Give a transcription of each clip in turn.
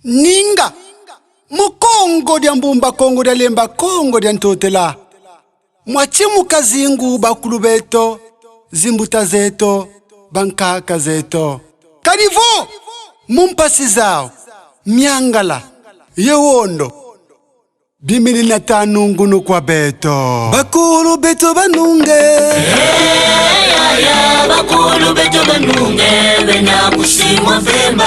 ninga mukongo dia mbumba kongo dia lemba kongo dia ntotela mwachimuka zingu bakulu beto zimbuta zeto bankaka zeto karivo mumpasi zao myangala yewondo 2005 ngunu kwa beto bakulu beto banunge bakulu beto banunge bena kusimwa vema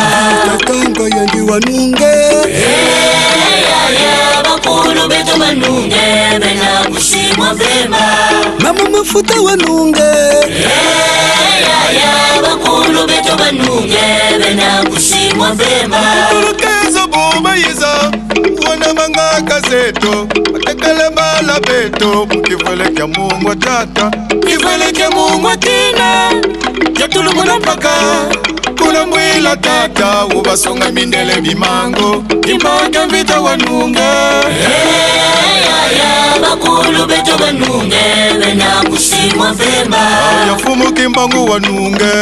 Katanga yandi wanunge bakulu beto banunge bena kusimwa vema mama mafuta wanunge bakulu beto banunge bena kusimwa vema Kezo boma yiza wana mangaka zeto atekele mala beto mukivele kya Mungu tata kivele kya Mungu tina yatulumuna mpaka kuna mwila tata ubasonga mindele bimango kimaka mvita wanunge bakulu beto banunge bena kusimwa vema yafumu kimbangu wanunge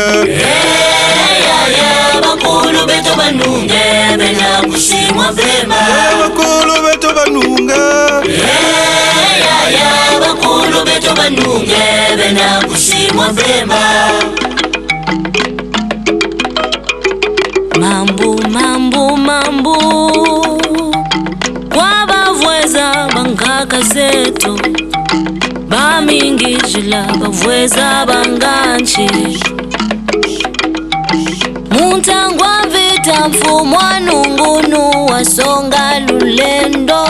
bakulu beto banunge bena kusimwa vema bakulu beto banunge bakulu beto banunge bena kusimwa vema mambu kwabavweza bankaka zetu bamingijila bavweza banganchi muntangwa vita mfumwa nungunu wasonga lulendo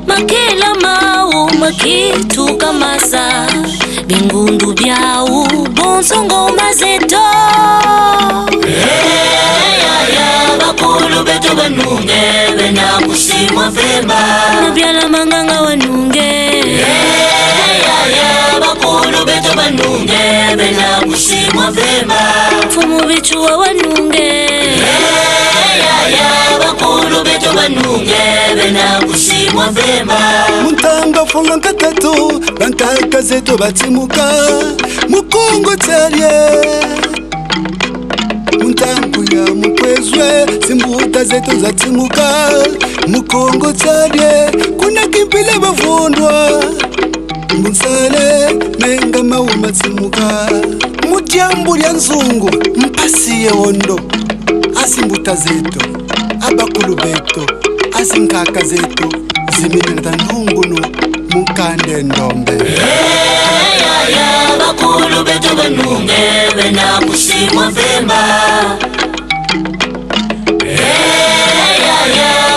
makila mau makitu kamasa bingundu byau bonsongo mazeto bakulu beto banunge bena kusimwa vema nabyala manganga wanunge bakulu beto banunge bena kusimwa vema fumu bichuwa wanunge bakulu beto banunge bena kusimwa vema muntanga funga katatu bankaka zeto batimuka mukongo tsalye muntangu ya mukwezwe zimbuta zetu zatimuka mukongo tsalye kuna kimpile bavundwa mbunsale menga mauma tsimuka mudyambu lya nzungu mpasiye wondo azimbuta zetu abakulu beto azinkaka zetu ziminata ndungunu mukande ndombe bakulu beto banunge bena kusimwa vema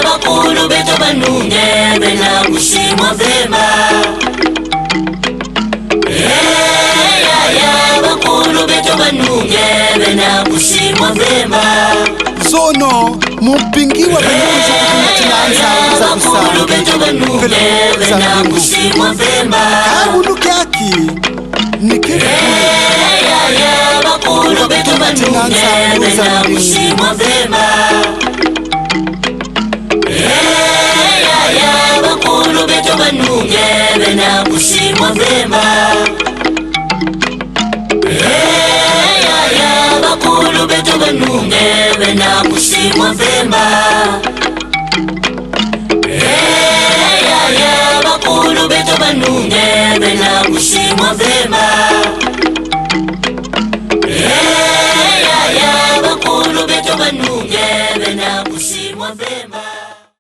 bakulu beto banunge bena kusimwa vema bakulu beto banunge bena kusimwa vema zono mupingiwa benuzo kukumatinanza za bakulu beto banunge bena kusimwa vema kabunu kyaki nikibu bakulu beto banunge bena kusimwa vema bakulu beto banunge bena kusimwa vema bakulu beto banunge bena kusimwa vema bakulu beto banunge bena kusimwa vema bakulu beto banunge bena kusimwa vema